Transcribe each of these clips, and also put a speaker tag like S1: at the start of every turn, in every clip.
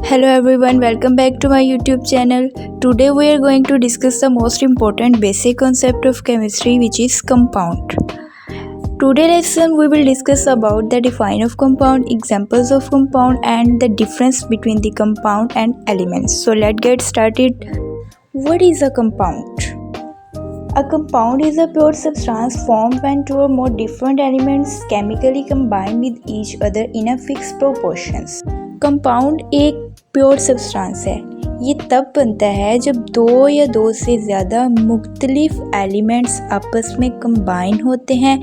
S1: Hello everyone, welcome back to my YouTube channel. Today we are going to discuss the most important basic concept of chemistry, which is compound. Today lesson we will discuss about the define of compound, examples of compound and the difference between the compound and elements. So let's get started. What is a compound? A compound is a pure substance formed when two or more different elements chemically combine with each other in a fixed proportions. Compound एक pure substance है। ये तब बनता है जब दो या दो से ज़्यादा मुख्तलिफ एलिमेंट्स आपस में कंबाइन होते हैं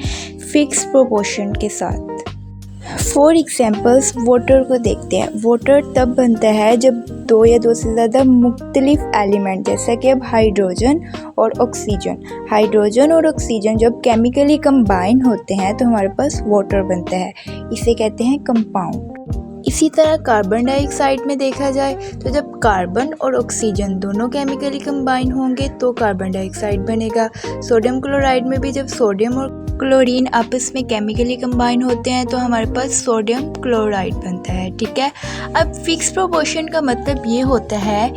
S1: फिक्स प्रोपोर्शन के साथ। फॉर एग्जांपल्स वाटर को देखते हैं। वाटर तब बनता है जब दो या दो से ज़्यादा मुख्तलिफ एलिमेंट जैसा कि अब हाइड्रोजन और ऑक्सीजन जब केमिकली कंबाइन होते हैं तो हमारे पास वाटर बनता है। इसे कहते हैं कंपाउंड। इसी तरह कार्बन डाइऑक्साइड में देखा जाए तो जब कार्बन और ऑक्सीजन दोनों केमिकली कंबाइन होंगे तो कार्बन डाइऑक्साइड बनेगा। सोडियम क्लोराइड में भी जब सोडियम और क्लोरीन आपस में केमिकली कंबाइन होते हैं तो हमारे पास सोडियम क्लोराइड बनता है। ठीक है, अब फिक्स प्रोपोर्शन का मतलब ये होता है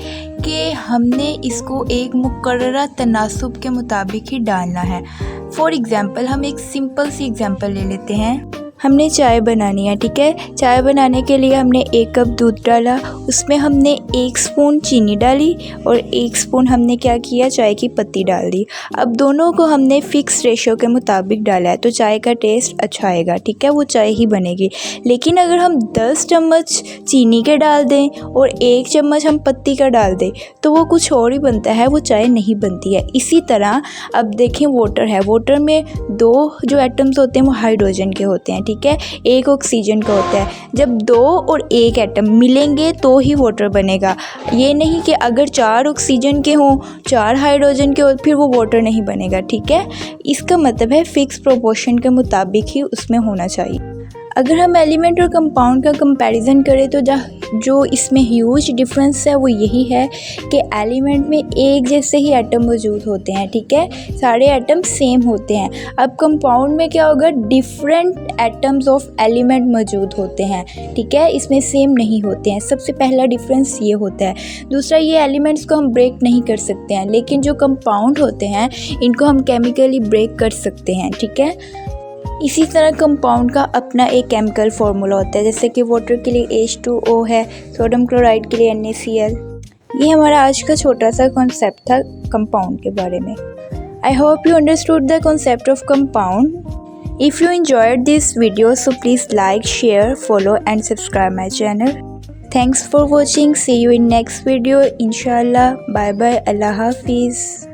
S1: कि हमने इसको एक मुकर्ररा तनासुब के मुताबिक ही डालना है। फॉर एग्जाम्पल हम एक सिंपल सी एग्जाम्पल ले लेते हैं। हमने चाय बनानी है। ठीक है, चाय बनाने के लिए हमने 1 कप दूध डाला, उसमें हमने 1 स्पून चीनी डाली और 1 स्पून हमने क्या किया, चाय की पत्ती डाल दी। अब दोनों को हमने फिक्स रेशो के मुताबिक डाला है तो चाय का टेस्ट अच्छा आएगा। ठीक है, वो चाय ही बनेगी। लेकिन अगर हम 10 चम्मच चीनी के डाल दें और 1 चम्मच हम पत्ती का डाल दें तो वो कुछ और ही बनता है, वो चाय नहीं बनती है। इसी तरह अब देखें वाटर है। वाटर में 2 जो एटम्स होते हैं वो हाइड्रोजन के होते हैं। ठीक है, 1 ऑक्सीजन का होता है। जब 2 और 1 एटम मिलेंगे तो ही वाटर बनेगा। ये नहीं कि अगर 4 ऑक्सीजन के हों 4 हाइड्रोजन के हो फिर वो वाटर नहीं बनेगा। ठीक है, इसका मतलब है फिक्स प्रोपोर्शन के मुताबिक ही उसमें होना चाहिए। अगर हम एलिमेंट और कंपाउंड का कंपैरिजन करें तो जो इसमें ह्यूज डिफरेंस है वो यही है कि एलिमेंट में एक जैसे ही एटम मौजूद होते हैं। ठीक है, सारे एटम सेम होते हैं। अब कंपाउंड में क्या होगा, डिफरेंट एटम्स ऑफ एलिमेंट मौजूद होते हैं। ठीक है, इसमें सेम नहीं होते हैं। सबसे पहला डिफरेंस ये होता है। दूसरा, ये एलिमेंट्स को हम ब्रेक नहीं कर सकते हैं, लेकिन जो कंपाउंड होते हैं इनको हम केमिकली ब्रेक कर सकते हैं। ठीक है, इसी तरह कंपाउंड का अपना एक केमिकल फार्मूला होता है, जैसे कि वाटर के लिए H2O है, सोडियम क्लोराइड के लिए NaCl। ये हमारा आज का छोटा सा कॉन्सेप्ट था कंपाउंड के बारे में। I hope you understood the concept of compound. If you enjoyed this video so please like, share, follow and subscribe my channel. Thanks for watching. See you in next video इंशाल्लाह। Bye bye, अल्लाह हाफिज़।